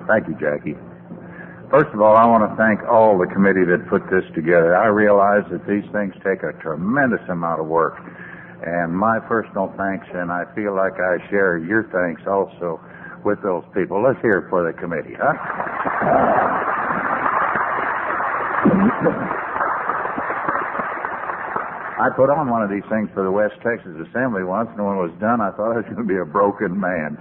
Thank you, Jackie. First of all, I want to thank all the committee that put this together. I realize that these things take a tremendous amount of work. And my personal thanks, and I feel like I share your thanks also with those people. Let's hear it for the committee, huh? I put on one of these things for the West Texas Assembly once, and when it was done, I thought I was going to be a broken man.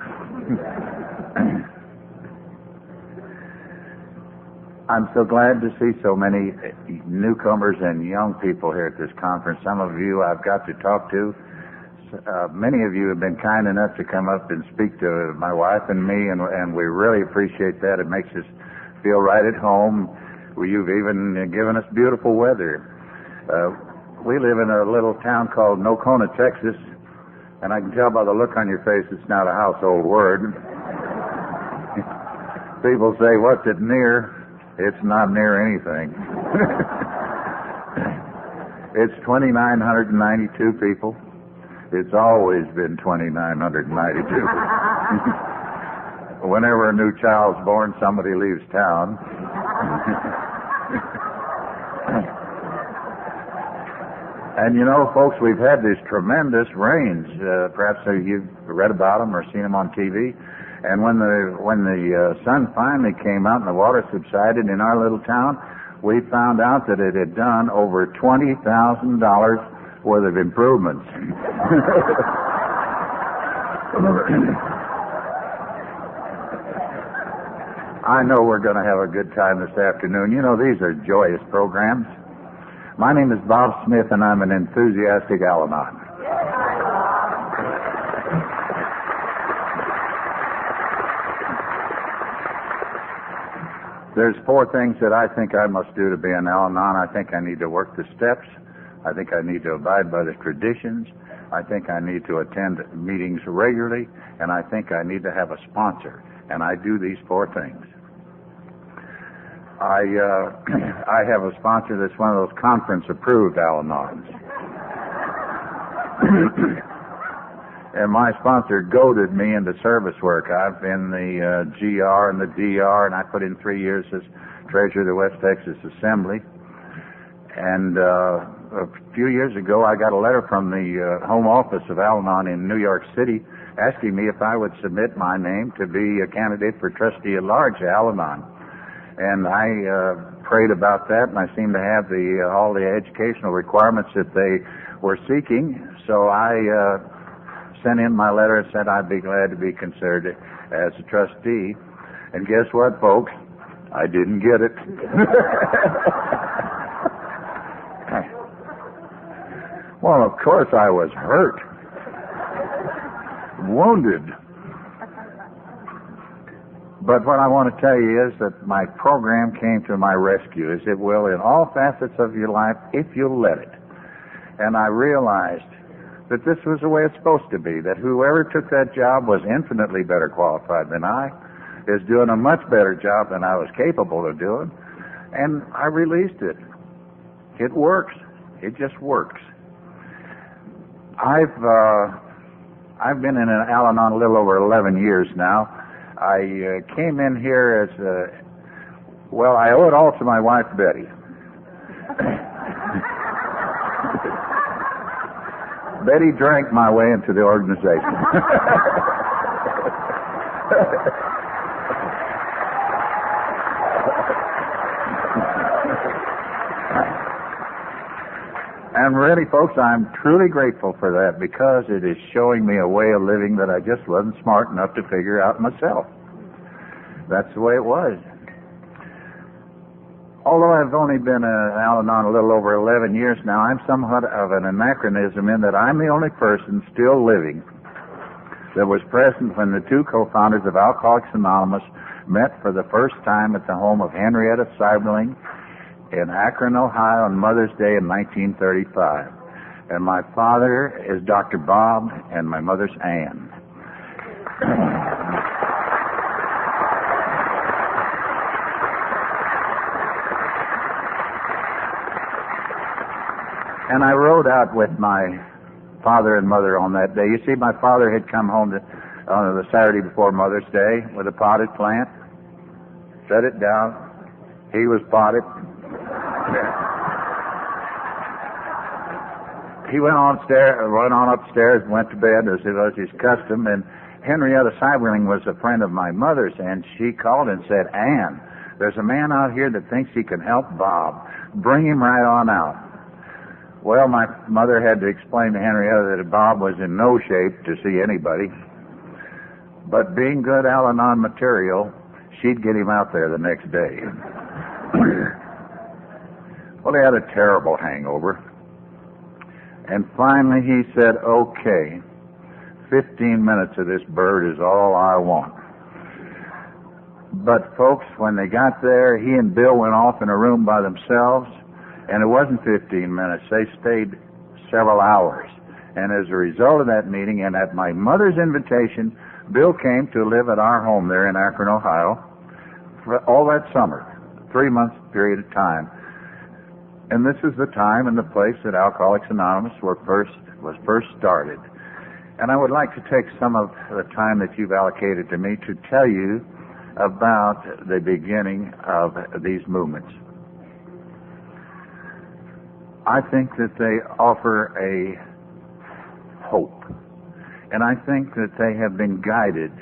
I'm so glad to see so many newcomers and young people here at this conference. Some of you I've got to talk to. Many of you have been kind enough to come up and speak to my wife and me, and we really appreciate that. It makes us feel right at home. You've even given us beautiful weather. We live in a little town called Nocona, Texas, and I can tell by the look on your face it's not a household word. People say, what's it near? It's not near anything. It's 2,992 people. It's always been 2,992. Whenever a new child's born, somebody leaves town. And you know, folks, we've had these tremendous rains. Perhaps you've read about them or seen them on TV. And when the sun finally came out and the water subsided in our little town, we found out that it had done over $20,000 worth of improvements. I know we're going to have a good time this afternoon. You know, these are joyous programs. My name is Bob Smith, and I'm an enthusiastic Al-Anon. There's 4 things that I think I must do to be an Al-Anon. I think I need to work the steps. I think I need to abide by the traditions. I think I need to attend meetings regularly. And I think I need to have a sponsor. And I do these 4 things. I have a sponsor that's one of those conference-approved Al-Anons. And my sponsor goaded me into service work. I've been the GR and the DR, and I put in 3 years as treasurer of the West Texas Assembly. And a few years ago, I got a letter from the home office of Al-Anon in New York City asking me if I would submit my name to be a candidate for trustee at large at Al-Anon. And I prayed about that, and I seemed to have all the educational requirements that they were seeking. So I sent in my letter and said I'd be glad to be considered as a trustee. And guess what, folks? I didn't get it. Well, of course I was hurt. Wounded. But what I want to tell you is that my program came to my rescue, as it will in all facets of your life, if you'll let it. And I realized that this was the way it's supposed to be, that whoever took that job was infinitely better qualified than I, is doing a much better job than I was capable of doing, and I released it. It works. It just works. I've been in an Al-Anon a little over 11 years now. I came in here as I owe it all to my wife, Betty. Betty drank my way into the organization. And really, folks, I'm truly grateful for that, because it is showing me a way of living that I just wasn't smart enough to figure out myself. That's the way it was. Although I've only been an Al-Anon a little over 11 years now, I'm somewhat of an anachronism in that I'm the only person still living that was present when the 2 co-founders of Alcoholics Anonymous met for the first time at the home of Henrietta Seibling in Akron, Ohio on Mother's Day in 1935. And my father is Dr. Bob, and my mother's Ann. And I rode out with my father and mother on that day. You see, my father had come home on the Saturday before Mother's Day with a potted plant. set it down. He was potted. He went on upstairs, and went to bed as it was his custom, and Henrietta Seiberling was a friend of my mother's, and she called and said, Ann, there's a man out here that thinks he can help Bob. Bring him right on out. Well, my mother had to explain to Henrietta that Bob was in no shape to see anybody, but being good Al-Anon material, she'd get him out there the next day. Well, he had a terrible hangover. And finally he said, okay, 15 minutes of this bird is all I want. But folks, when they got there, he and Bill went off in a room by themselves, and it wasn't 15 minutes. They stayed several hours. And as a result of that meeting, and at my mother's invitation, Bill came to live at our home there in Akron, Ohio, for all that summer, 3-month period of time. And this is the time and the place that Alcoholics Anonymous was first started. And I would like to take some of the time that you've allocated to me to tell you about the beginning of these movements. I think that they offer a hope. And I think that they have been guided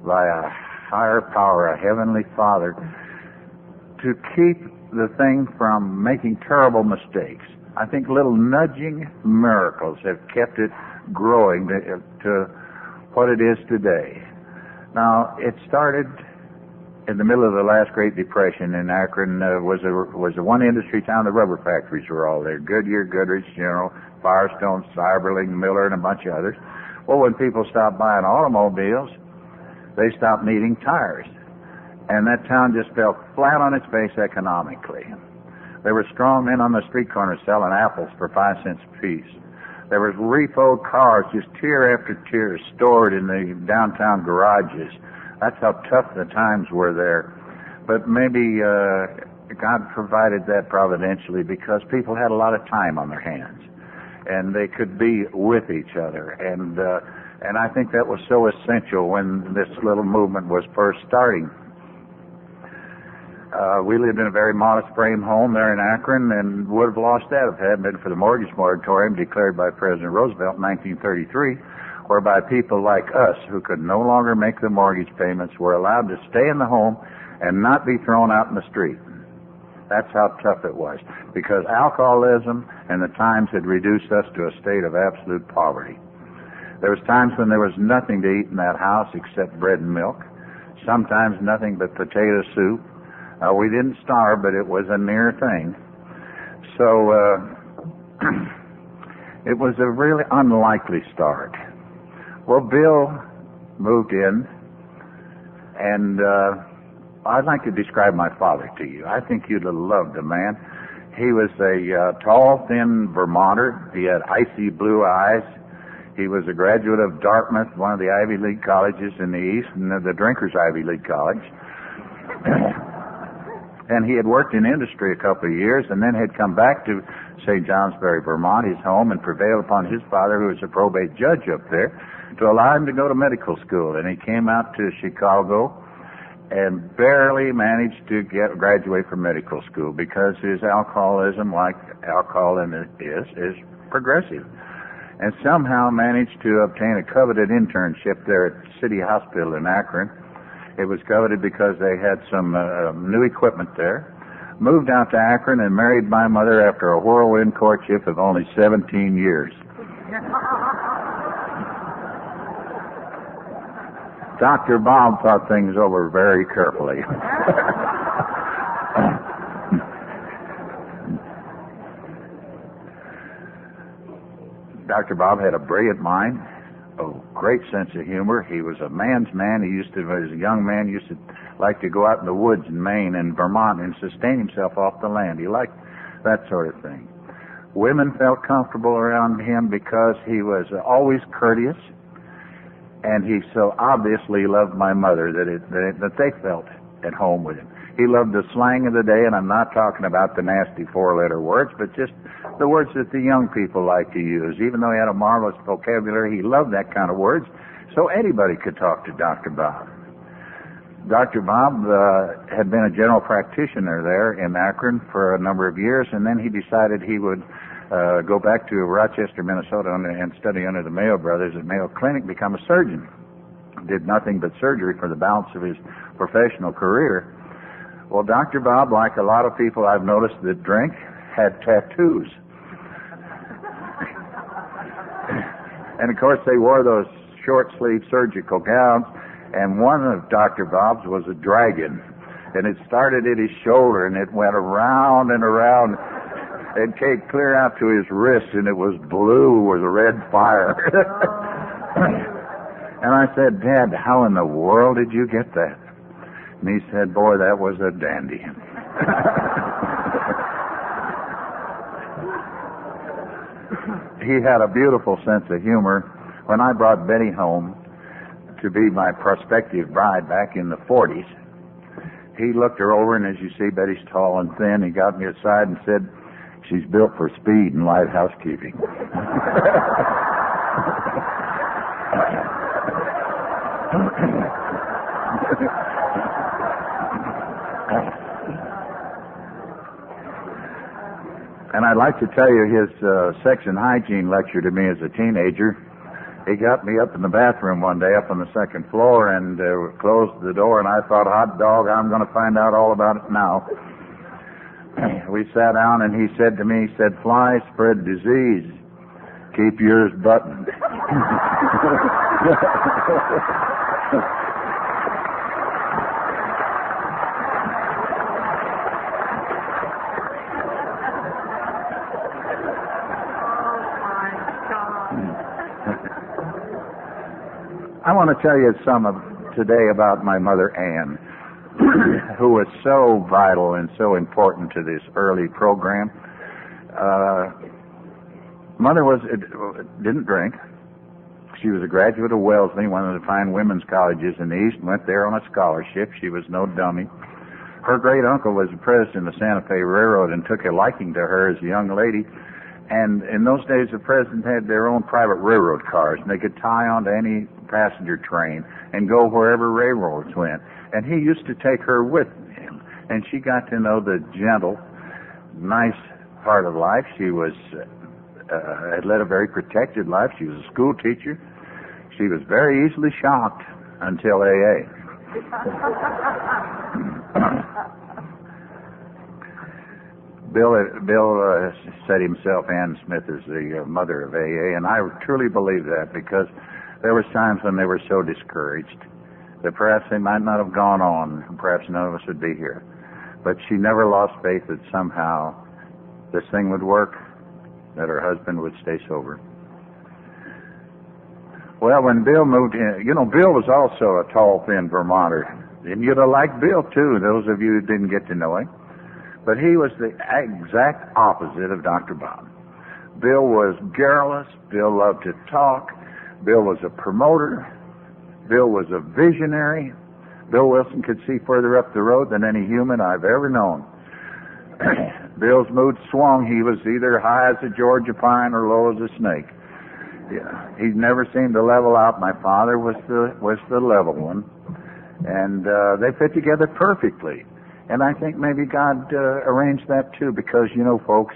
by a higher power, a heavenly Father, to keep the thing from making terrible mistakes. I think little nudging miracles have kept it growing to what it is today. Now, it started in the middle of the last Great Depression in Akron. Was a one industry town. The rubber factories were all there. Goodyear, Goodrich, General, Firestone, Cyberling, Miller, and a bunch of others. Well, when people stopped buying automobiles, they stopped needing tires. And that town just fell flat on its face economically. There were strong men on the street corners selling apples for 5 cents a piece. There was repoed cars, just tier after tier, stored in the downtown garages. That's how tough the times were there. But maybe God provided that providentially because people had a lot of time on their hands, and they could be with each other. And I think that was so essential when this little movement was first starting. We lived in a very modest frame home there in Akron and would have lost that if it hadn't been for the mortgage moratorium declared by President Roosevelt in 1933, whereby people like us who could no longer make the mortgage payments were allowed to stay in the home and not be thrown out in the street. That's how tough it was, because alcoholism and the times had reduced us to a state of absolute poverty. There was times when there was nothing to eat in that house except bread and milk, sometimes nothing but potato soup. We didn't starve, but it was a near thing. So it was a really unlikely start. Well, Bill moved in, and I'd like to describe my father to you. I think you'd have loved the man. He was a tall, thin Vermonter. He had icy blue eyes. He was a graduate of Dartmouth, one of the Ivy League colleges in the East, and the Drinkers Ivy League College. And he had worked in industry a couple of years and then had come back to St. Johnsbury, Vermont, his home, and prevailed upon his father, who was a probate judge up there, to allow him to go to medical school. And he came out to Chicago and barely managed to graduate from medical school because his alcoholism, like alcoholism is progressive. And somehow managed to obtain a coveted internship there at City Hospital in Akron. It was coveted because they had some new equipment there. Moved out to Akron and married my mother after a whirlwind courtship of only 17 years. Dr. Bob thought things over very carefully. Dr. Bob had a brilliant mind, a great sense of humor. He was a man's man. As a young man, used to like to go out in the woods in Maine and Vermont and sustain himself off the land. He liked that sort of thing. Women felt comfortable around him because he was always courteous, and he so obviously loved my mother that they felt at home with him. He loved the slang of the day, and I'm not talking about the nasty 4-letter words, but just the words that the young people like to use. Even though he had a marvelous vocabulary, he loved that kind of words, so anybody could talk to Dr. Bob. Dr. Bob had been a general practitioner there in Akron for a number of years, and then he decided he would go back to Rochester, Minnesota, and study under the Mayo brothers at Mayo Clinic, become a surgeon. Did nothing but surgery for the balance of his professional career. Well, Dr. Bob, like a lot of people I've noticed that drink, had tattoos. And of course they wore those short-sleeve surgical gowns, and one of Dr. Bob's was a dragon. And it started at his shoulder, and it went around and around. It came clear out to his wrist, and it was blue with a red fire. And I said, Dad, how in the world did you get that? And he said, boy, that was a dandy. He had a beautiful sense of humor. When I brought Betty home to be my prospective bride back in the 40s, he looked her over, and as you see, Betty's tall and thin. He got me aside and said, she's built for speed and light housekeeping. And I'd like to tell you his sex and hygiene lecture to me as a teenager. He got me up in the bathroom one day up on the second floor and closed the door, and I thought, hot dog, I'm going to find out all about it now. We sat down, and he said to me, flies spread disease. Keep yours buttoned. I want to tell you some today about my mother, Ann, who was so vital and so important to this early program. Mother didn't drink. She was a graduate of Wellesley, one of the fine women's colleges in the East, went there on a scholarship. She was no dummy. Her great uncle was the president of the Santa Fe Railroad and took a liking to her as a young lady. And in those days, the president had their own private railroad cars, and they could tie onto any passenger train and go wherever railroads went. And he used to take her with him, and she got to know the gentle, nice part of life. She was had led a very protected life. She was a school teacher. She was very easily shocked until AA. Bill said himself, Ann Smith is the mother of AA, and I truly believe that, because there was times when they were so discouraged that perhaps they might not have gone on, and perhaps none of us would be here. But she never lost faith that somehow this thing would work, that her husband would stay sober. Well, when Bill moved in, Bill was also a tall, thin Vermonter. And you'd have liked Bill, too, those of you who didn't get to know him. But he was the exact opposite of Dr. Bob. Bill was garrulous. Bill loved to talk. Bill was a promoter. Bill was a visionary. Bill Wilson could see further up the road than any human I've ever known. Bill's mood swung. He was either high as a Georgia pine or low as a snake. Yeah, he never seemed to level out. My father was the level one, and they fit together perfectly. And I think maybe God arranged that too, because folks,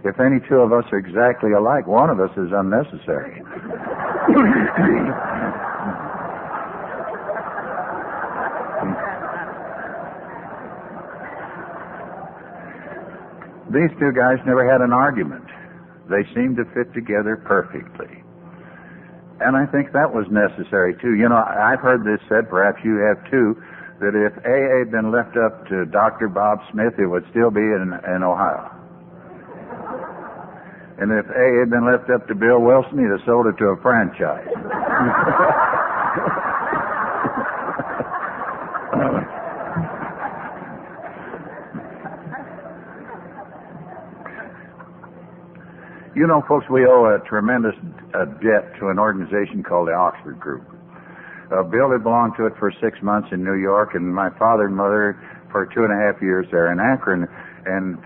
if any two of us are exactly alike, one of us is unnecessary. These two guys never had an argument. They seemed to fit together perfectly. And I think that was necessary too. I've heard this said, perhaps you have too, that if AA had been left up to Dr. Bob Smith, it would still be in Ohio. And if AA had been left up to Bill Wilson, he'd have sold it to a franchise. Folks, we owe a tremendous debt to an organization called the Oxford Group. Bill had belonged to it for 6 months in New York, and my father and mother for 2.5 years there in Akron. And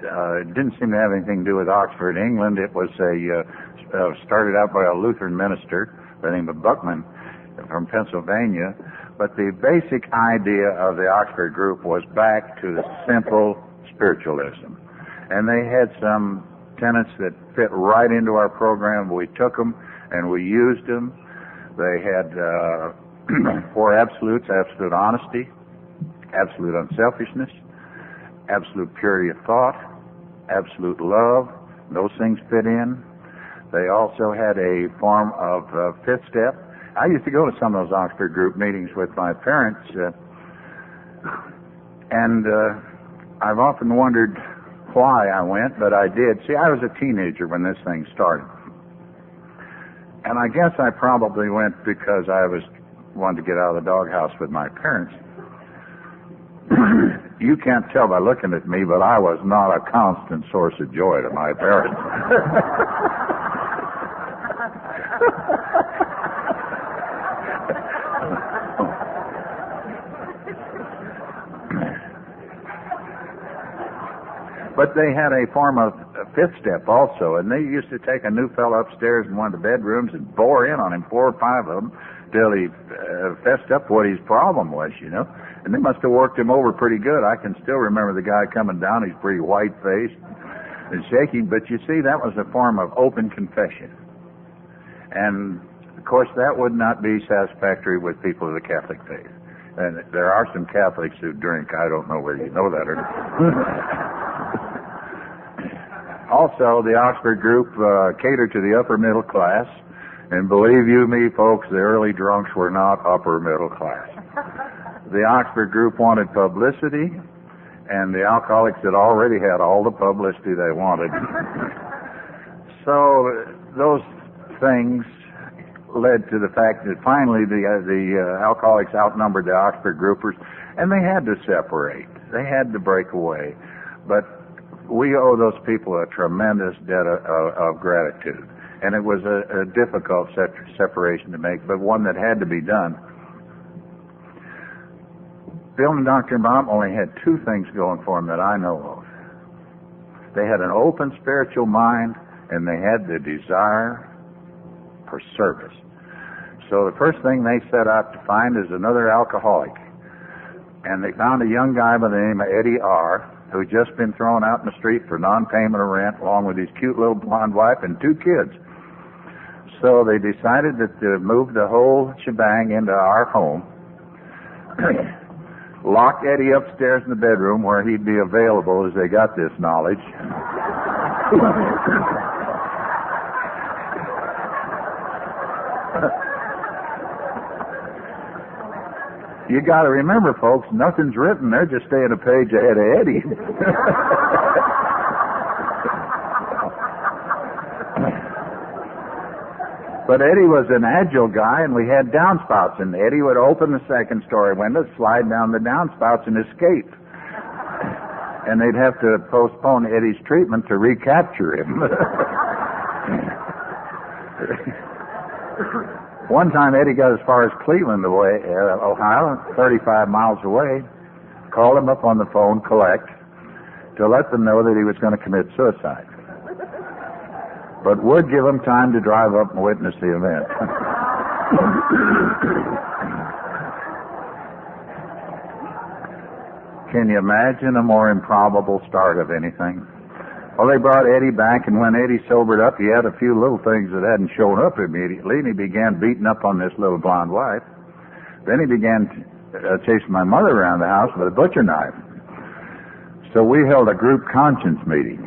it didn't seem to have anything to do with Oxford, England. It was started out by a Lutheran minister by the name of Buckman from Pennsylvania, But the basic idea of the Oxford group was back to simple spiritualism. And they had some tenets that fit right into our program. We took them and we used them. They had 4 absolutes: absolute honesty, absolute unselfishness, absolute purity of thought, absolute love. Those things fit in. They also had a form of fifth step. I used to go to some of those Oxford group meetings with my parents, and I've often wondered why I went, but I did. See, I was a teenager when this thing started. And I guess I probably went because I wanted to get out of the doghouse with my parents. You can't tell by looking at me, but I was not a constant source of joy to my parents. But they had a form of fifth step also, and they used to take a new fellow upstairs in one of the bedrooms and bore in on him, 4 or 5 of them, till he fessed up what his problem was, you know. And they must have worked him over pretty good. I can still remember the guy coming down. He's pretty white-faced and shaking, but you see, that was a form of open confession. And, of course, that would not be satisfactory with people of the Catholic faith. And there are some Catholics who drink. I don't know whether you know that or not. Also, the Oxford group catered to the upper middle class, and believe you me, folks, the early drunks were not upper middle class. The Oxford group wanted publicity, and the alcoholics had already had all the publicity they wanted. So those things led to the fact that finally the alcoholics outnumbered the Oxford groupers, and they had to separate. They had to break away. But we owe those people a tremendous debt of gratitude. And it was a difficult separation to make, but one that had to be done. Bill and Dr. Bob only had 2 things going for them that I know of. They had an open spiritual mind, and they had the desire for service. So the first thing they set out to find is another alcoholic. And they found a young guy by the name of Eddie R., who had just been thrown out in the street for non-payment of rent, along with his cute little blonde wife and 2 kids. So they decided that to move the whole shebang into our home, locked Eddie upstairs in the bedroom where he'd be available as they got this knowledge. You got to remember, folks, nothing's written. They're just staying a page ahead of Eddie. But Eddie was an agile guy, and we had downspouts, and Eddie would open the second-story window, slide down the downspouts, and escape. And they'd have to postpone Eddie's treatment to recapture him. One time, Eddie got as far as Cleveland, Ohio, 35 miles away, called him up on the phone, collect, to let them know that he was going to commit suicide. But would give him time to drive up and witness the event. Can you imagine a more improbable start of anything? Well, they brought Eddie back, and when Eddie sobered up, he had a few little things that hadn't shown up immediately, and he began beating up on this little blonde wife. Then he began chasing my mother around the house with a butcher knife. So we held a group conscience meeting.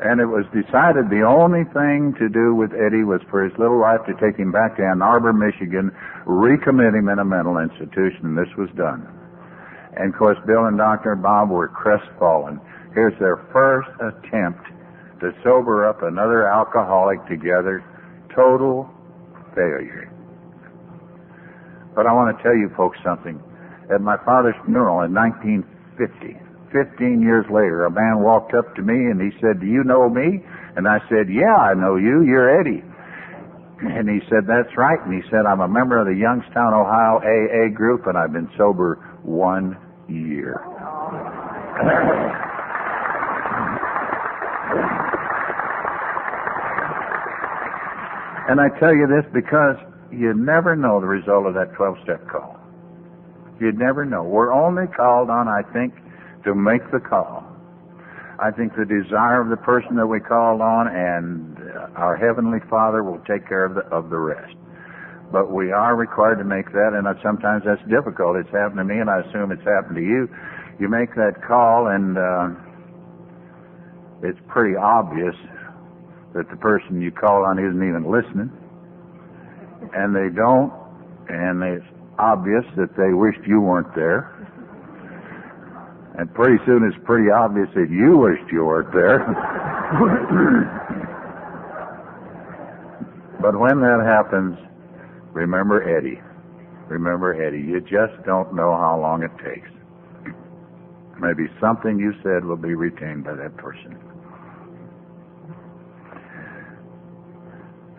And it was decided the only thing to do with Eddie was for his little wife to take him back to Ann Arbor, Michigan, recommit him in a mental institution, and this was done. And, of course, Bill and Dr. Bob were crestfallen. Here's their first attempt to sober up another alcoholic together. Total failure. But I want to tell you folks something. At my father's funeral in 1950, 15 years later, a man walked up to me and he said, "Do you know me?" And I said, "Yeah, I know you. You're Eddie." And he said, "That's right." And he said, "I'm a member of the Youngstown, Ohio AA group, and I've been sober 1 year." And I tell you this because you never know the result of that 12-step call. You'd never know. We're only called on, I think, to make the call. I think the desire of the person that we called on and our Heavenly Father will take care of the rest. But we are required to make that, and sometimes that's difficult. It's happened to me, and I assume it's happened to you. You make that call, and it's pretty obvious that the person you call on isn't even listening, and they don't, and it's obvious that they wished you weren't there. And pretty soon it's pretty obvious that you wished you weren't there. But when that happens, remember Eddie. Remember Eddie. You just don't know how long it takes. Maybe something you said will be retained by that person.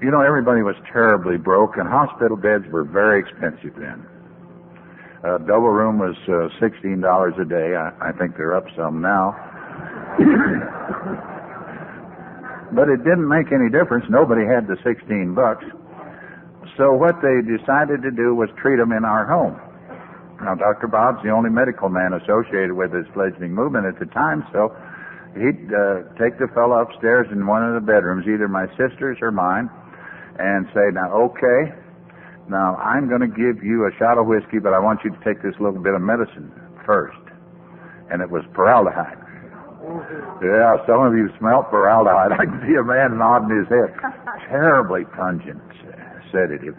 You know, everybody was terribly broke, and hospital beds were very expensive then. A double room was $16 a day. I think they're up some now. But it didn't make any difference. Nobody had the $16. So what they decided to do was treat them in our home. Now, Dr. Bob's the only medical man associated with this fledgling movement at the time, so he'd take the fellow upstairs in one of the bedrooms, either my sister's or mine, and say, now, okay, now I'm going to give you a shot of whiskey, but I want you to take this little bit of medicine first. And it was formaldehyde. Yeah, some of you smelt formaldehyde. I can see a man nodding his head. Terribly pungent sedative.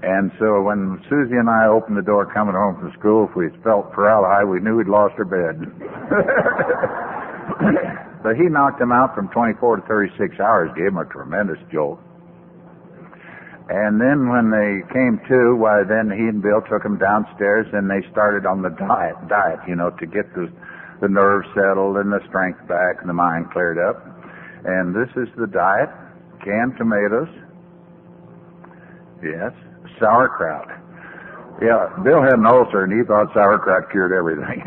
And so when Susie and I opened the door coming home from school, if we felt formaldehyde, we knew we'd lost our bed. But he knocked him out from 24 to 36 hours, gave him a tremendous jolt. And then when they came to, why, then he and Bill took him downstairs and they started on the diet, you know, to get the nerves settled and the strength back and the mind cleared up. And this is the diet: canned tomatoes, yes, sauerkraut. Yeah, Bill had an ulcer and he thought sauerkraut cured everything.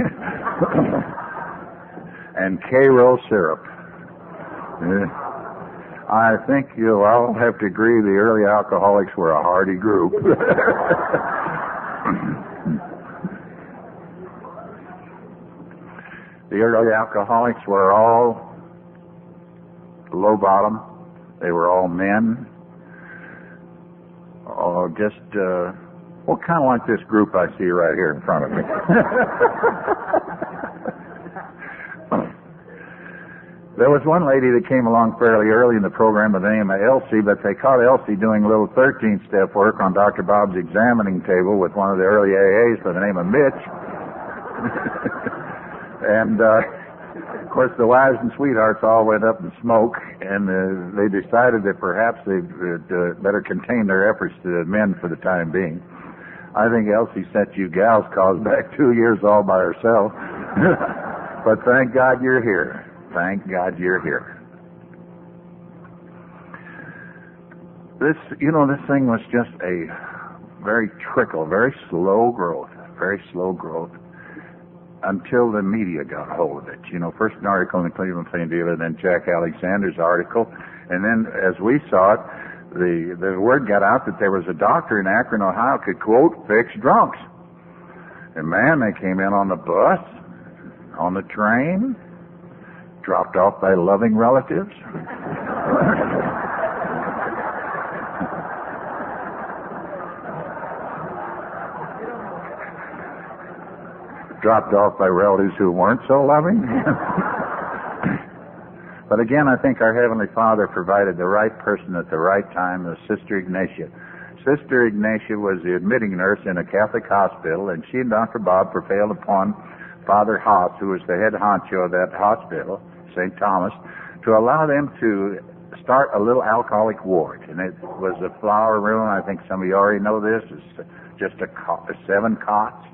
And K-Roll syrup. I think you'll all have to agree the early alcoholics were a hardy group. The early alcoholics were all low bottom. They were all men. Oh, just, well, kind of like this group I see right here in front of me. There was one lady that came along fairly early in the program by the name of Elsie, but they caught Elsie doing a little 13-step work on Dr. Bob's examining table with one of the early AAs by the name of Mitch. And, of course, the wives and sweethearts all went up in smoke, and they decided that perhaps they'd better contain their efforts to the men for the time being. I think Elsie set you gals calls back 2 years all by herself. But thank God you're here. Thank God you're here. This thing was just a very slow growth until the media got a hold of it. You know, first an article in the Cleveland Plain Dealer, then Jack Alexander's article, and then as we saw it, the word got out that there was a doctor in Akron, Ohio, could, quote, fix drunks. And man, they came in on the bus, on the train, dropped off by loving relatives. Dropped off by relatives who weren't so loving. But again, I think our Heavenly Father provided the right person at the right time, as Sister Ignatia. Sister Ignatia was the admitting nurse in a Catholic hospital, and she and Dr. Bob prevailed upon Father Haas, who was the head honcho of that hospital, St. Thomas, to allow them to start a little alcoholic ward. And it was a flower room. I think some of you already know this. It's just 7 cots.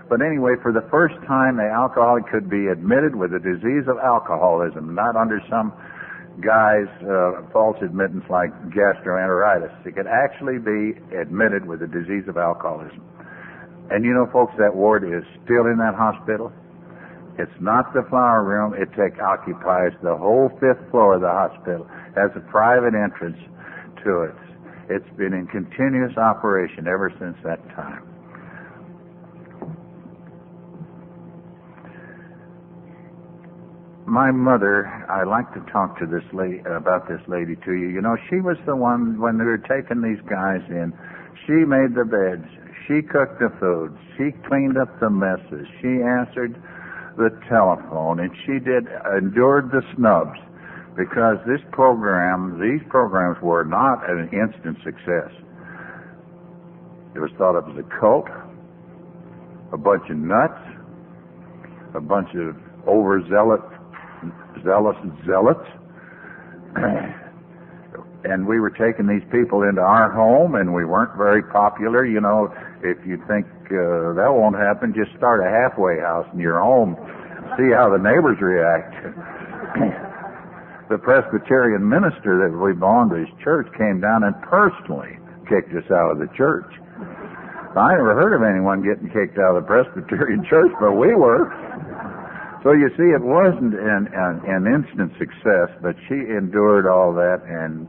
But anyway, for the first time, the alcoholic could be admitted with the disease of alcoholism, not under some guy's false admittance like gastroenteritis. It could actually be admitted with the disease of alcoholism. And you know, folks, that ward is still in that hospital. It's not the flower room. It occupies the whole 5th floor of the hospital. Has a private entrance to it. It's been in continuous operation ever since that time. My mother, I like to talk to this lady about this lady to you. You know, she was the one when they were taking these guys in. She made the beds. She cooked the food. She cleaned up the messes. She answered the telephone, and she endured the snubs, because these programs were not an instant success. It was thought of as a cult, a bunch of nuts, a bunch of overzealous zealots, and we were taking these people into our home, and we weren't very popular. You know, if you think that won't happen, just start a halfway house in your home, see how the neighbors react. The Presbyterian minister that we belonged to his church came down and personally kicked us out of the church. I never heard of anyone getting kicked out of the Presbyterian church, but we were. So you see, it wasn't an instant success, but she endured all that, and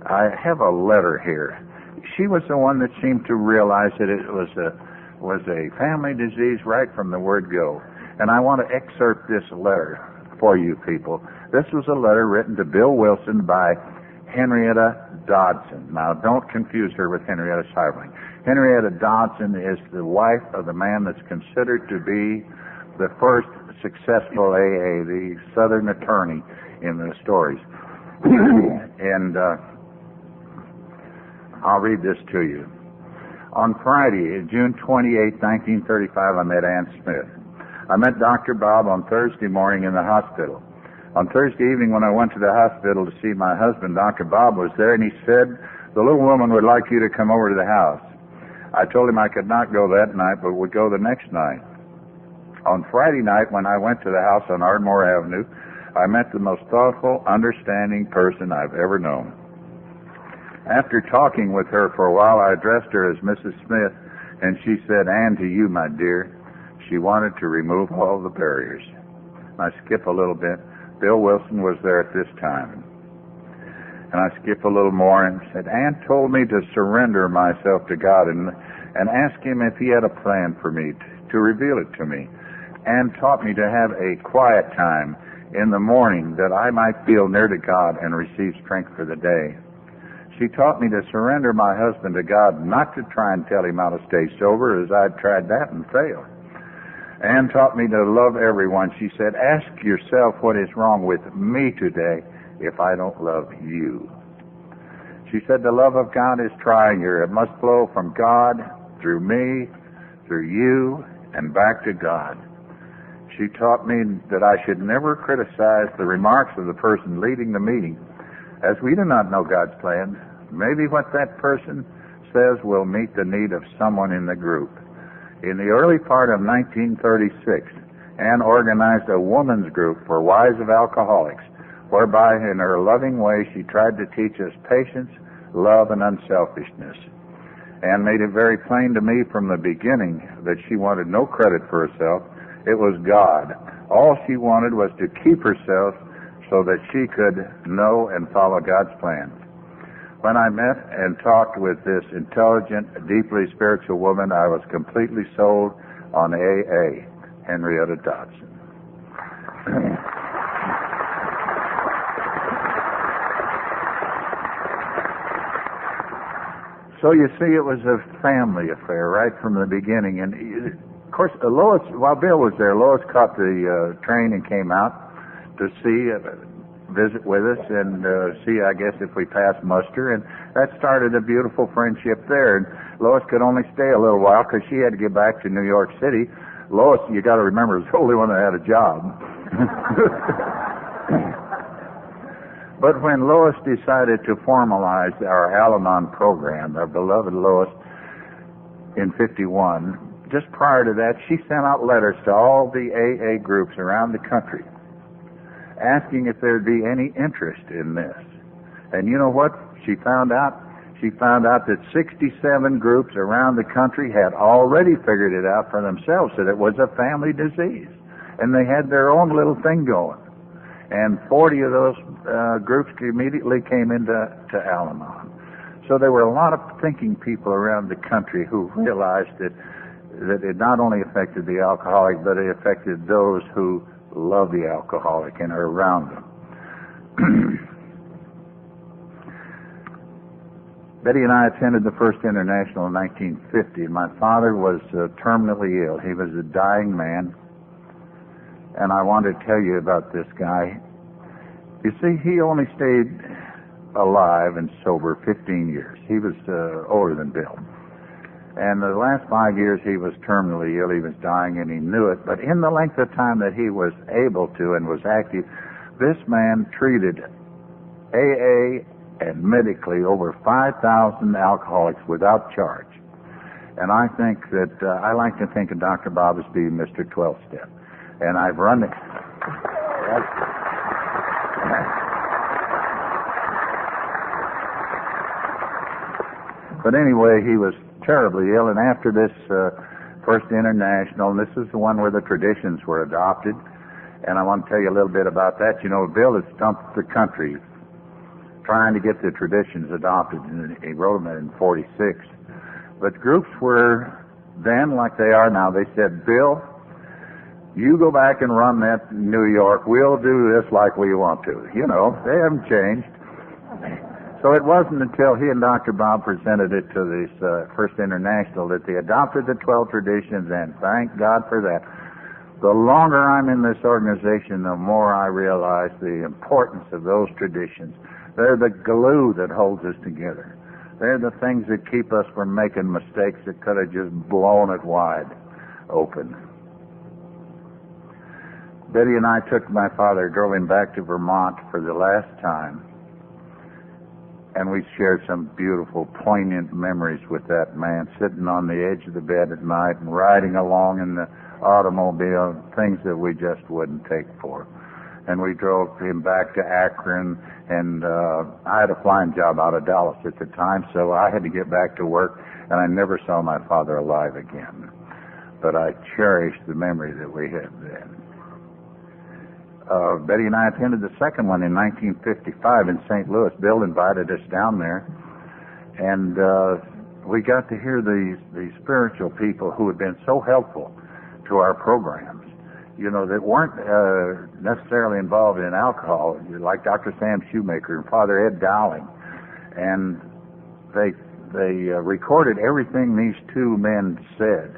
I have a letter here. She was the one that seemed to realize that it was a family disease right from the word go. And I want to excerpt this letter for you people. This was a letter written to Bill Wilson by Henrietta Dodson. Now, don't confuse her with Henrietta Shivling. Henrietta Dodson is the wife of the man that's considered to be the first successful AA, the Southern attorney in the stories. And I'll read this to you. On Friday, June 28, 1935, I met Ann Smith. I met Dr. Bob on Thursday morning in the hospital. On Thursday evening, when I went to the hospital to see my husband, Dr. Bob was there, and he said, "The little woman would like you to come over to the house." I told him I could not go that night, but would go the next night. On Friday night, when I went to the house on Ardmore Avenue, I met the most thoughtful, understanding person I've ever known. After talking with her for a while, I addressed her as Mrs. Smith, and she said, "And to you, my dear." She wanted to remove all the barriers. I skip a little bit. Bill Wilson was there at this time. And I skip a little more and said, "Ann told me to surrender myself to God and ask him if he had a plan for me, to reveal it to me. Ann taught me to have a quiet time in the morning that I might feel near to God and receive strength for the day. She taught me to surrender my husband to God, not to try and tell him how to stay sober, as I'd tried that and failed. Ann taught me to love everyone. She said, ask yourself what is wrong with me today if I don't love you. She said, the love of God is trying her. It must flow from God, through me, through you, and back to God. She taught me that I should never criticize the remarks of the person leading the meeting, as we do not know God's plan. Maybe what that person says will meet the need of someone in the group. In the early part of 1936, Ann organized a women's group for wives of alcoholics, whereby in her loving way she tried to teach us patience, love, and unselfishness. Ann made it very plain to me from the beginning that she wanted no credit for herself. It was God. All she wanted was to keep herself so that she could know and follow God's plan. When I met and talked with this intelligent, deeply spiritual woman, I was completely sold on AA, Henrietta Dodson. So you see, it was a family affair right from the beginning. And of course, Lois, while Bill was there, Lois caught the train and came out to see, visit with us and see, I guess, if we passed muster. And that started a beautiful friendship there. And Lois could only stay a little while because she had to get back to New York City. Lois, you got to remember, was the only one that had a job. But when Lois decided to formalize our Al-Anon program, our beloved Lois, in 51, just prior to that, she sent out letters to all the AA groups around the country, asking if there'd be any interest in this. And you know what she found out? She found out that 67 groups around the country had already figured it out for themselves, that it was a family disease. And they had their own little thing going. And 40 of those groups immediately came into Al-Anon. So there were a lot of thinking people around the country who realized that it not only affected the alcoholic, but it affected those who love the alcoholic and are around them. Betty and I attended the First International in 1950. My father was terminally ill. He was a dying man. And I want to tell you about this guy. You see, he only stayed alive and sober 15 years. He was older than Bill. And the last 5 years he was terminally ill. He was dying and he knew it. But in the length of time that he was able to and was active, this man treated AA and medically over 5,000 alcoholics without charge. And I think that, I like to think of Dr. Bob as being Mr. 12-Step. And I've run it. But anyway, he was terribly ill, and after this First International, and this is the one where the traditions were adopted, and I want to tell you a little bit about that. You know, Bill had stumped the country trying to get the traditions adopted, and he wrote them in 46. But groups were then, like they are now, they said, Bill, you go back and run that in New York. We'll do this like we want to. You know, they haven't changed. So it wasn't until he and Dr. Bob presented it to this First International that they adopted the 12 traditions, and thank God for that. The longer I'm in this organization, the more I realize the importance of those traditions. They're the glue that holds us together. They're the things that keep us from making mistakes that could have just blown it wide open. Betty and I took my father, drove him back to Vermont for the last time, and we shared some beautiful, poignant memories with that man, sitting on the edge of the bed at night and riding along in the automobile, things that we just wouldn't take for. And we drove him back to Akron, and I had a flying job out of Dallas at the time, so I had to get back to work, and I never saw my father alive again. But I cherished the memory that we had then. Betty and I attended the second one in 1955 in St. Louis. Bill invited us down there, and we got to hear these spiritual people who had been so helpful to our programs, you know, that weren't necessarily involved in alcohol, like Dr. Sam Shoemaker and Father Ed Dowling. And they recorded everything these two men said.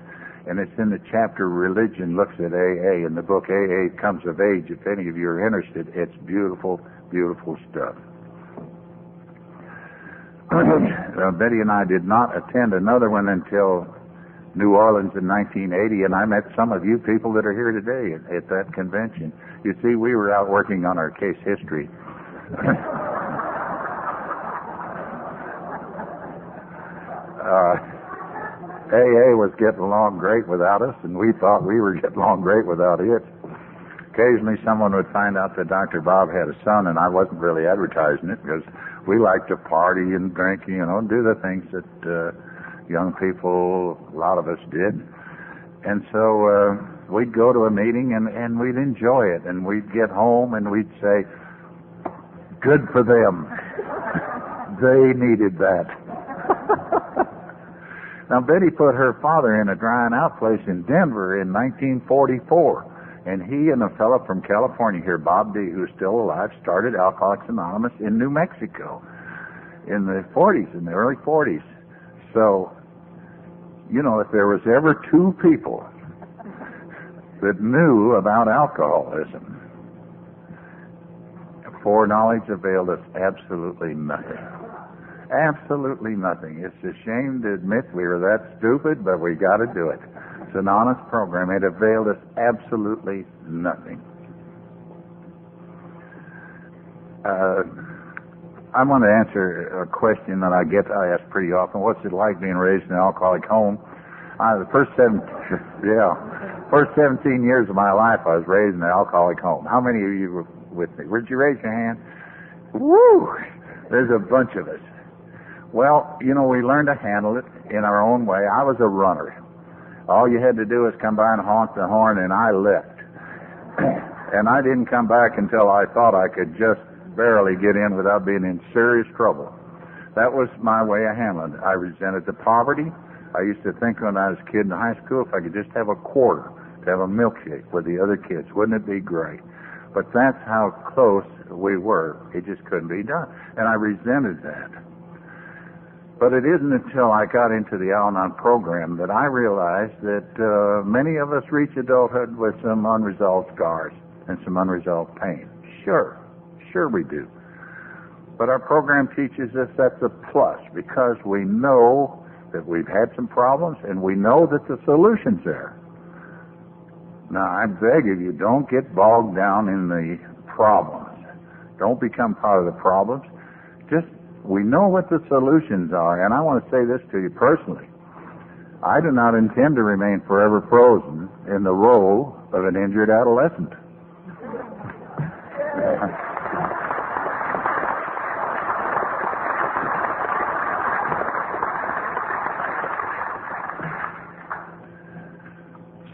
And it's in the chapter Religion Looks at AA in the book AA Comes of Age. If any of you are interested, it's beautiful, beautiful stuff. Betty and I did not attend another one until New Orleans in 1980, and I met some of you people that are here today at that convention. You see, we were out working on our case history. AA was getting along great without us, and we thought we were getting along great without it. Occasionally someone would find out that Dr. Bob had a son, and I wasn't really advertising it because we like to party and drink, you know, and do the things that young people, a lot of us did. And so we'd go to a meeting and we'd enjoy it, and we'd get home and we'd say, good for them. They needed that. Now, Betty put her father in a drying out place in Denver in 1944, and he and a fellow from California here, Bob D., who's still alive, started Alcoholics Anonymous in New Mexico in the 40s, in the early 40s. So, you know, if there was ever two people that knew about alcoholism, foreknowledge availed us absolutely nothing. Absolutely nothing. It's a shame to admit we were that stupid, but we got to do it. It's an honest program. It availed us absolutely nothing. I want to answer a question that I asked pretty often. What's it like being raised in an alcoholic home? The first 17 years of my life, I was raised in an alcoholic home. How many of you were with me? Would you raise your hand? Woo! There's a bunch of us. Well, you know, we learned to handle it in our own way. I was a runner. All you had to do was come by and honk the horn, and I left. And I didn't come back until I thought I could just barely get in without being in serious trouble. That was my way of handling it. I resented the poverty. I used to think when I was a kid in high school, if I could just have a quarter to have a milkshake with the other kids, wouldn't it be great? But that's how close we were. It just couldn't be done. And I resented that. But it isn't until I got into the Al-Anon program that I realized that many of us reach adulthood with some unresolved scars and some unresolved pain. Sure we do. But our program teaches us that's a plus because we know that we've had some problems and we know that the solution's there. Now, I beg of you, don't get bogged down in the problems. Don't become part of the problems. We know what the solutions are, and I want to say this to you personally. I do not intend to remain forever frozen in the role of an injured adolescent.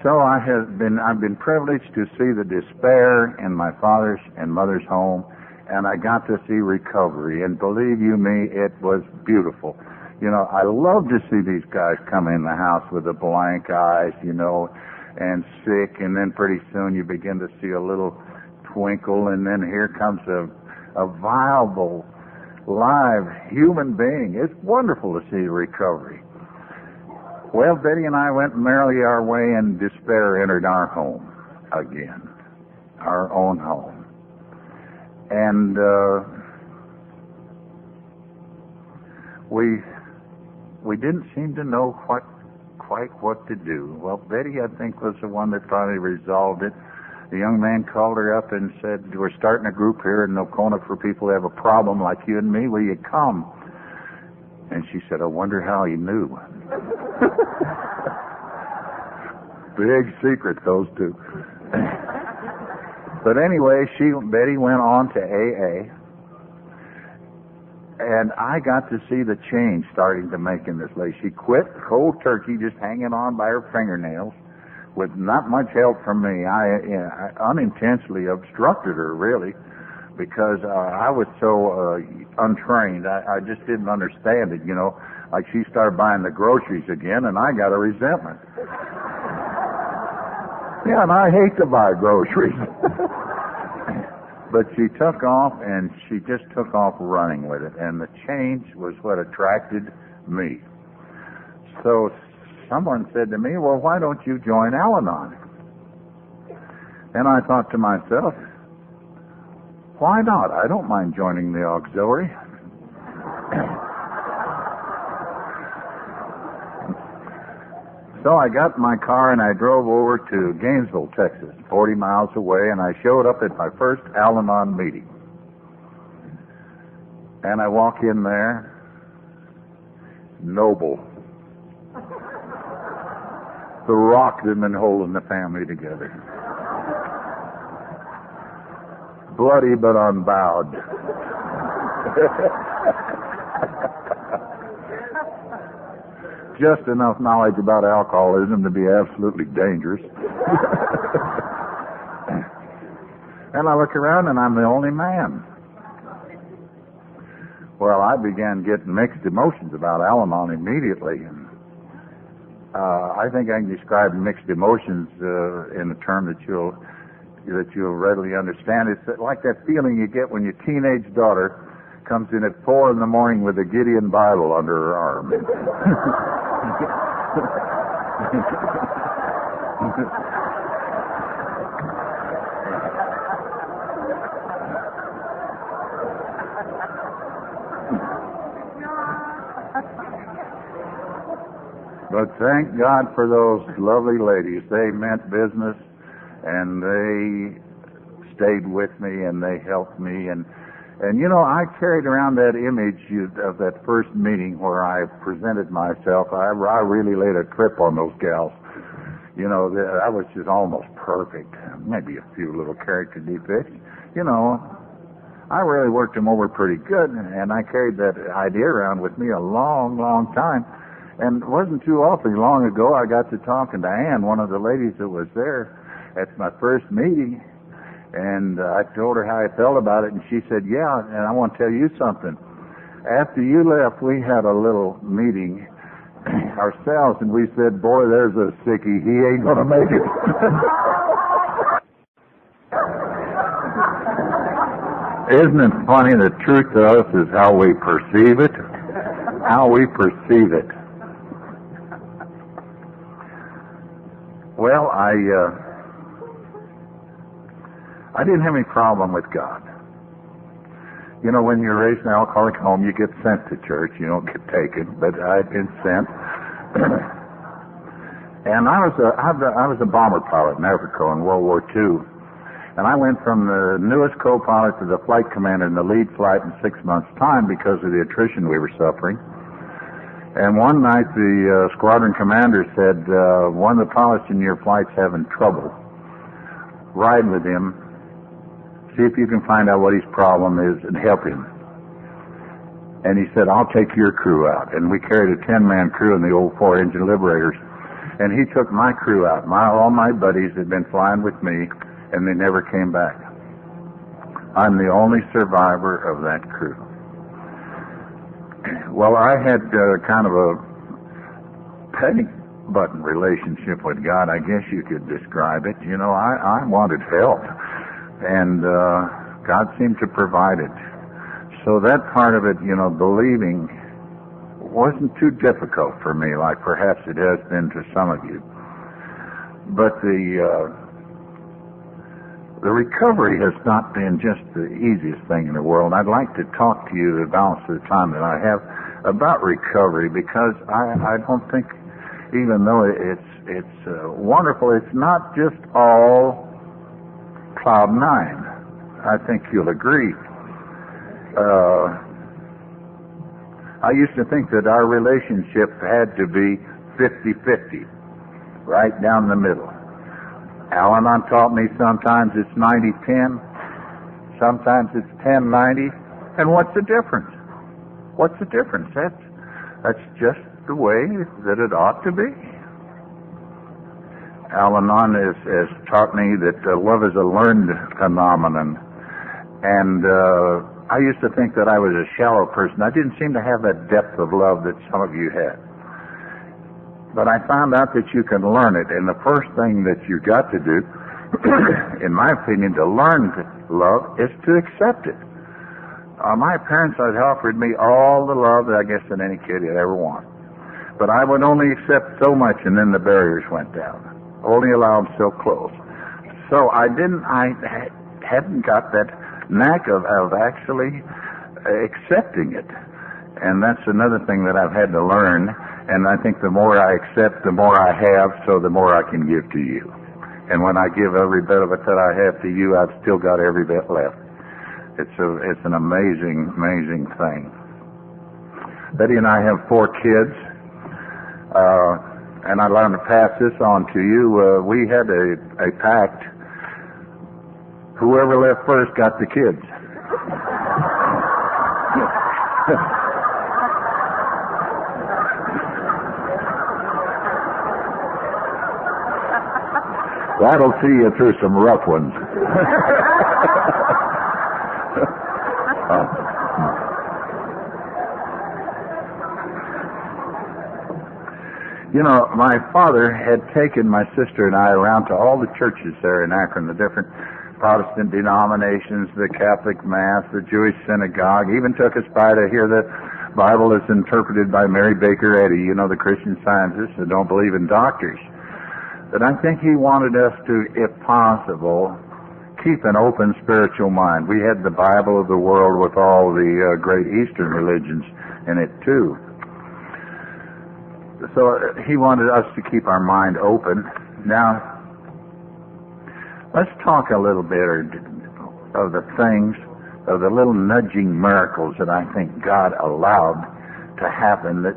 So I've been privileged to see the despair in my father's and mother's home, and I got to see recovery. And believe you me, it was beautiful. You know, I love to see these guys come in the house with the blank eyes, you know, and sick, and then pretty soon you begin to see a little twinkle, and then here comes a viable, live human being. It's wonderful to see recovery. Well, Betty and I went merrily our way, and despair entered our home again, our own home. And we didn't seem to know quite what to do. Well, Betty, I think, was the one that finally resolved it. The young man called her up and said, "We're starting a group here in Nocona for people who have a problem like you and me. Will you come?" And she said, "I wonder how he knew." Big secret, those two. But anyway, Betty went on to AA, and I got to see the change starting to make in this lady. She quit cold turkey, just hanging on by her fingernails, with not much help from me. I unintentionally obstructed her, really, because I was so untrained. I just didn't understand it, you know. Like she started buying the groceries again, and I got a resentment. Yeah, and I hate to buy groceries. But she took off, and she just took off running with it, and the change was what attracted me. So someone said to me, "Well, why don't you join Al-Anon?" And I thought to myself, why not? I don't mind joining the auxiliary. So I got in my car and I drove over to Gainesville, Texas, 40 miles away, and I showed up at my first Al-Anon meeting. And I walk in there, noble. The rock that had been holding the family together. Bloody but unbowed. Just enough knowledge about alcoholism to be absolutely dangerous. And I look around and I'm the only man. Well, I began getting mixed emotions about Al-Anon immediately. And I think I can describe mixed emotions in a term that you'll readily understand. It's like that feeling you get when your teenage daughter comes in at 4 a.m. with a Gideon Bible under her arm. But thank God for those lovely ladies. They meant business, and they stayed with me, and they helped me, and you know, I carried around that image of that first meeting where I presented myself. I really laid a trip on those gals. You know, I was just almost perfect. Maybe a few little character defects. You know, I really worked them over pretty good, and I carried that idea around with me a long, long time. And it wasn't too awfully long ago I got to talking to Ann, one of the ladies that was there at my first meeting. And I told her how I felt about it, and she said, "Yeah, and I want to tell you something. After you left, we had a little meeting ourselves, and we said, boy, there's a sickie. He ain't going to make it. Isn't it funny? The truth to us is how we perceive it. How we perceive it. Well, I didn't have any problem with God. You know, when you're raised in an alcoholic home, you get sent to church. You don't get taken, but I'd been sent. And I was a bomber pilot in Africa in World War II. And I went from the newest co-pilot to the flight commander in the lead flight in 6 months' time because of the attrition we were suffering. And one night the squadron commander said, one of the pilots in your flight's having trouble. Ride with him. See if you can find out what his problem is and help him. And he said, I'll take your crew out. And we carried a 10-man crew in the old 4-engine Liberators. And he took my crew out. All my buddies had been flying with me, and they never came back. I'm the only survivor of that crew. Well, I had kind of a panic button relationship with God, I guess you could describe it. You know, I wanted help, and God seemed to provide it. So that part of it, you know, believing, wasn't too difficult for me, like perhaps it has been to some of you. But the recovery has not been just the easiest thing in the world. I'd like to talk to you the balance of the time that I have about recovery, because I don't think, even though it's wonderful, it's not just all cloud nine. I think you'll agree. I used to think that our relationship had to be 50-50, right down the middle. Al-Anon taught me sometimes it's 90-10, sometimes it's 10-90, and what's the difference? What's the difference? That's just the way that it ought to be. Al-Anon has taught me that love is a learned phenomenon, and I used to think that I was a shallow person. I didn't seem to have that depth of love that some of you had. But I found out that you can learn it, and the first thing that you got to do, in my opinion, to learn love is to accept it. My parents had offered me all the love that I guess that any kid would ever want. But I would only accept so much, and then the barriers went down. Only allowed so close. So I hadn't got that knack of actually accepting it. And that's another thing that I've had to learn. And I think the more I accept, the more I have, so the more I can give to you. And when I give every bit of it that I have to you, I've still got every bit left. It's an amazing, amazing thing. Betty and I have 4 kids, and I'd like to pass this on to you. We had a pact. Whoever left first got the kids. That'll see you through some rough ones. You know, my father had taken my sister and I around to all the churches there in Akron, the different Protestant denominations, the Catholic Mass, the Jewish synagogue, even took us by to hear the Bible as interpreted by Mary Baker Eddy, you know, the Christian Scientists that don't believe in doctors. But I think he wanted us to, if possible, keep an open spiritual mind. We had the Bible of the world with all the great Eastern religions in it, too. So he wanted us to keep our mind open. Now, let's talk a little bit of the things, of the little nudging miracles that I think God allowed to happen that,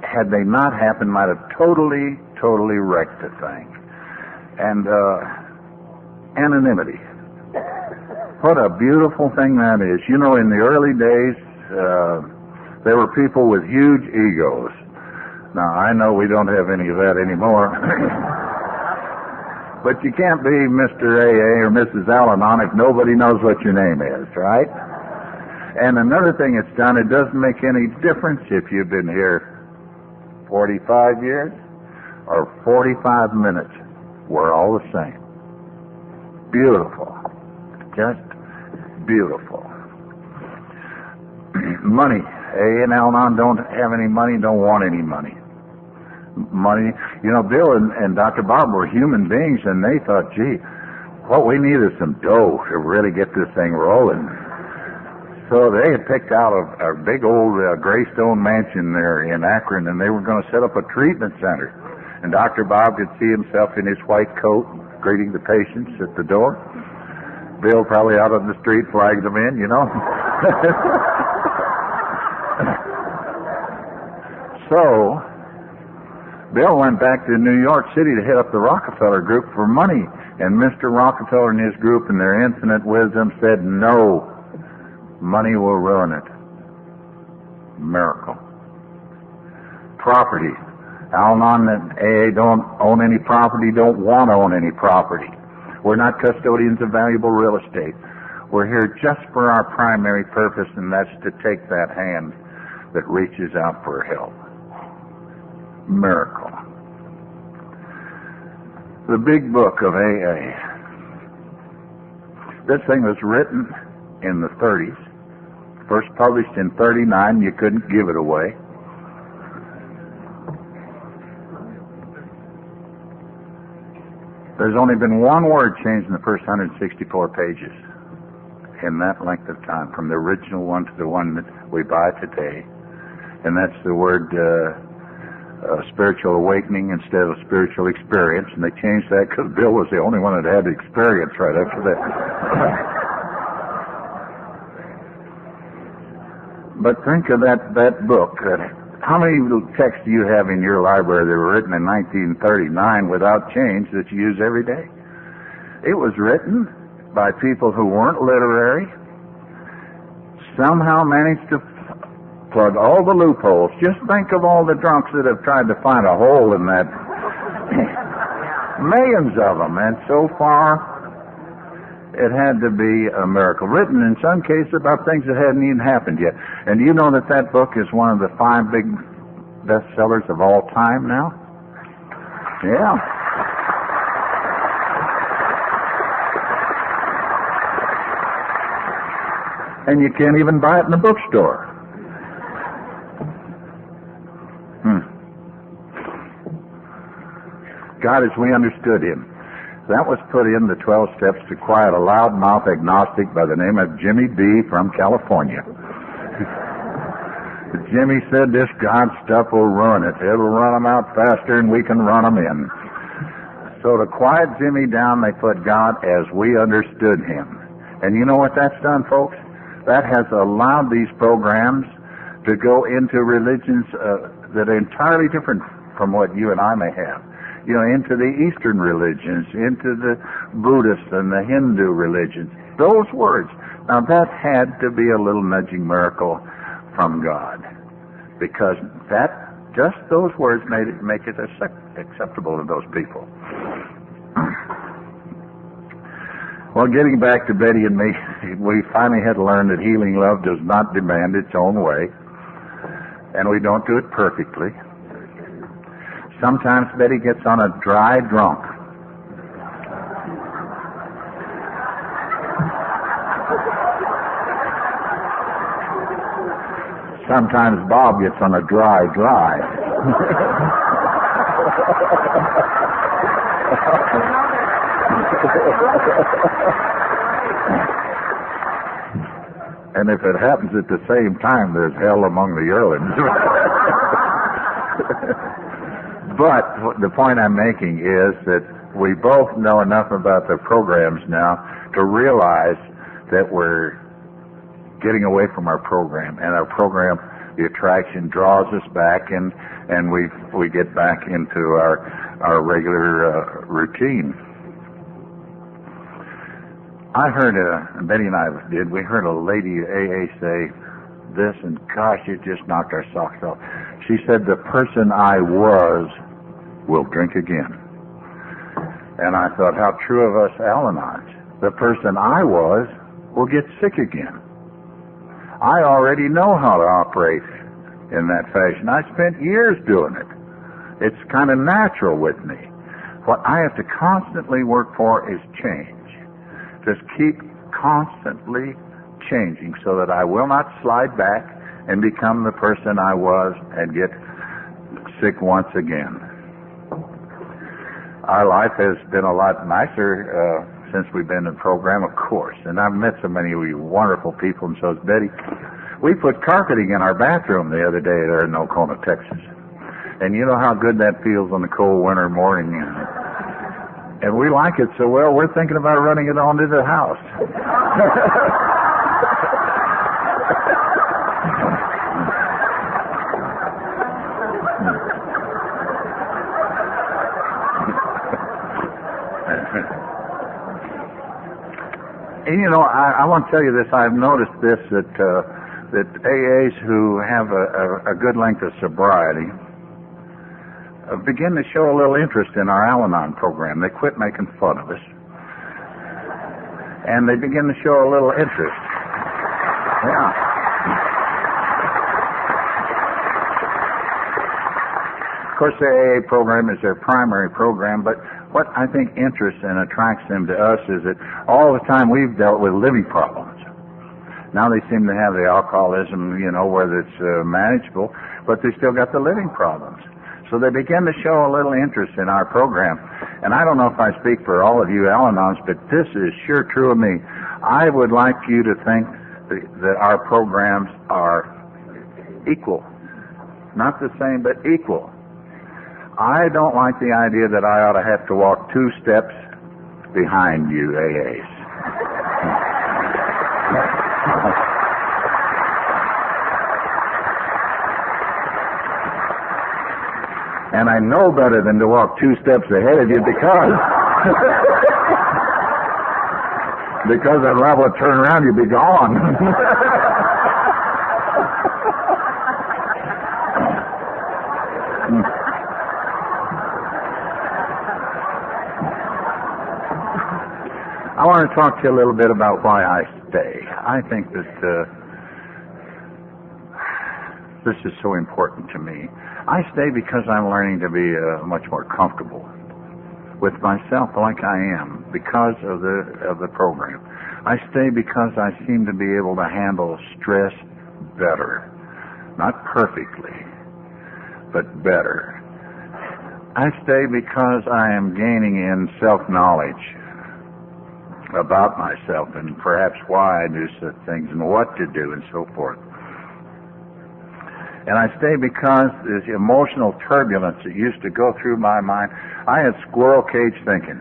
had they not happened, might have totally wrecked the thing. And anonymity. What a beautiful thing that is. You know, in the early days, there were people with huge egos. Now, I know we don't have any of that anymore. But you can't be Mr. AA or Mrs. Al-Anon if nobody knows what your name is, right? And another thing it's done, it doesn't make any difference if you've been here 45 years or 45 minutes. We're all the same. Beautiful. Just beautiful. Money. A and Al-Anon don't have any money, don't want any money. Money, you know, Bill and Dr. Bob were human beings, and they thought, gee, what we need is some dough to really get this thing rolling. So they had picked out a big old graystone mansion there in Akron, and they were going to set up a treatment center. And Dr. Bob could see himself in his white coat greeting the patients at the door. Bill probably out on the street flagged them in, you know. So Bill went back to New York City to head up the Rockefeller Group for money. And Mr. Rockefeller and his group, in their infinite wisdom, said, no, money will ruin it. Miracle. Property. Al-Anon and AA don't own any property, don't want to own any property. We're not custodians of valuable real estate. We're here just for our primary purpose, and that's to take that hand that reaches out for help. Miracle. The big book of AA. This thing was written in the 30s. First published in 39. You couldn't give it away. There's only been one word changed in the first 164 pages in that length of time, from the original one to the one that we buy today. And that's the word spiritual awakening instead of spiritual experience. And they changed that because Bill was the only one that had experience right after that. But think of that book. How many texts do you have in your library that were written in 1939 without change that you use every day? It was written by people who weren't literary, somehow managed to plug all the loopholes. Just think of all the drunks that have tried to find a hole in that. Millions of them, and so far it had to be a miracle. Written in some cases about things that hadn't even happened yet. And you know that book is one of the 5 big bestsellers of all time now? Yeah. And you can't even buy it in the bookstore. God as we understood him. That was put in the 12 steps to quiet a loudmouth agnostic by the name of Jimmy B. from California. Jimmy said this God stuff will ruin it. It'll run them out faster than we can run them in. So to quiet Jimmy down, they put God as we understood him. And you know what that's done, folks? That has allowed these programs to go into religions that are entirely different from what you and I may have. You know, into the Eastern religions, into the Buddhist and the Hindu religions. Those words. Now that had to be a little nudging miracle from God, because just those words make it acceptable to those people. Well, getting back to Betty and me, we finally had to learn that healing love does not demand its own way, and we don't do it perfectly. Sometimes Betty gets on a dry drunk. Sometimes Bob gets on a dry. And if it happens at the same time, there's hell among the Yerlins. But the point I'm making is that we both know enough about the programs now to realize that we're getting away from our program, and our program, the attraction, draws us back, and we get back into our regular routine. I heard Betty and I we heard a lady at AA say this, and gosh, it just knocked our socks off. She said, the person I was will drink again. And I thought, how true of us Al-Anons. The person I was will get sick again. I already know how to operate in that fashion. I spent years doing it. It's kind of natural with me. What I have to constantly work for is change. Just keep constantly changing so that I will not slide back and become the person I was and get sick once again. Our life has been a lot nicer since we've been in the program, of course. And I've met so many of you wonderful people, and so has Betty. We put carpeting in our bathroom the other day there in Nocona, Texas. And you know how good that feels on a cold winter morning. And we like it so well, we're thinking about running it onto the house. And you know, I want to tell you this. I've noticed this, that AAs who have a good length of sobriety begin to show a little interest in our Al-Anon program. They quit making fun of us, and they begin to show a little interest. Yeah. Of course, the AA program is their primary program, but what I think interests and attracts them to us is that all the time we've dealt with living problems. Now they seem to have the alcoholism, you know, whether it's manageable, but they still got the living problems. So they begin to show a little interest in our program. And I don't know if I speak for all of you Al-Anons, but this is sure true of me. I would like you to think that our programs are equal. Not the same, but equal. I don't like the idea that I ought to have to walk 2 steps behind you AAs. And I know better than to walk 2 steps ahead of you because I'm liable to turn around, you'll be gone. I want to talk to you a little bit about why I stay. I think that this is so important to me. I stay because I'm learning to be much more comfortable with myself like I am because of the program. I stay because I seem to be able to handle stress better. Not perfectly, but better. I stay because I am gaining in self-knowledge about myself and perhaps why I do such things and what to do and so forth. And I stay because this emotional turbulence that used to go through my mind, I had squirrel cage thinking.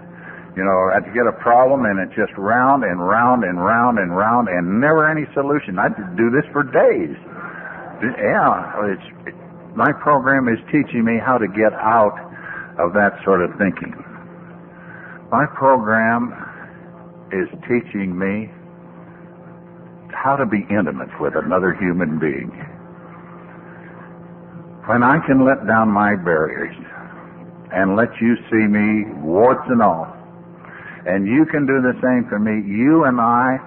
You know, I'd get a problem and it just round and round and round and round and never any solution. I'd do this for days. Yeah, my program is teaching me how to get out of that sort of thinking. My program is teaching me how to be intimate with another human being. When I can let down my barriers and let you see me, warts and all, and you can do the same for me, you and I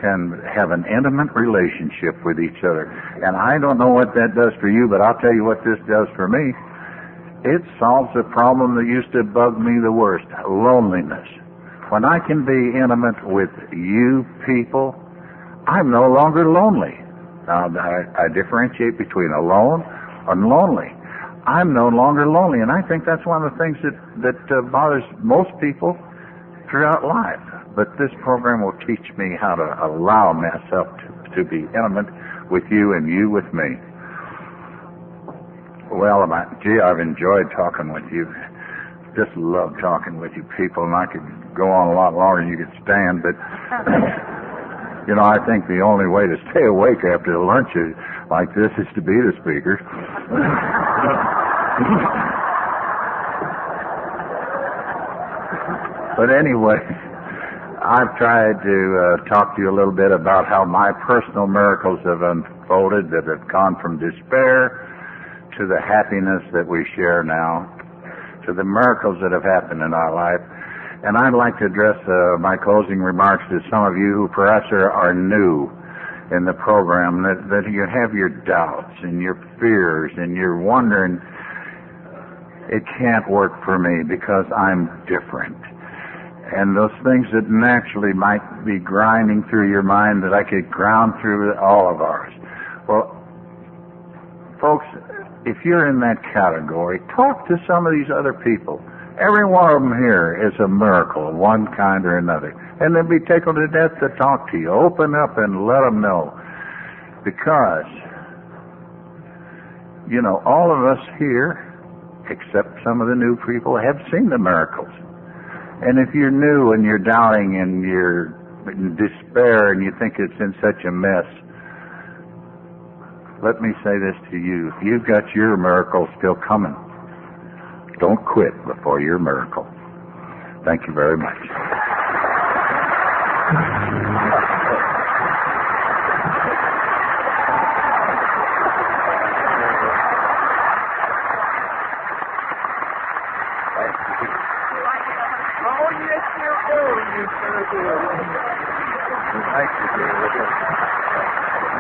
can have an intimate relationship with each other. And I don't know what that does for you, but I'll tell you what this does for me. It solves a problem that used to bug me the worst, loneliness. When I can be intimate with you people, I'm no longer lonely. Now, I differentiate between alone and lonely. I'm no longer lonely, and I think that's one of the things that bothers most people throughout life. But this program will teach me how to allow myself to be intimate with you and you with me. Well, I've enjoyed talking with you. Just love talking with you people, and I could go on a lot longer than you could stand, but you know, I think the only way to stay awake after lunch like this is to be the speaker. But anyway, I've tried to talk to you a little bit about how my personal miracles have unfolded, that have gone from despair to the happiness that we share now, to the miracles that have happened in our life. And I'd like to address my closing remarks to some of you who perhaps are new in the program, that you have your doubts and your fears and you're wondering, it can't work for me because I'm different. And those things that naturally might be grinding through your mind that I could ground through all of ours. Well, folks, if you're in that category, talk to some of these other people. Every one of them here is a miracle of one kind or another. And they'll be tickled to death to talk to you. Open up and let them know. Because, you know, all of us here, except some of the new people, have seen the miracles. And if you're new and you're doubting and you're in despair and you think it's in such a mess, let me say this to you. You've got your miracle still coming. Don't quit before your miracle. Thank you very much. Thank you.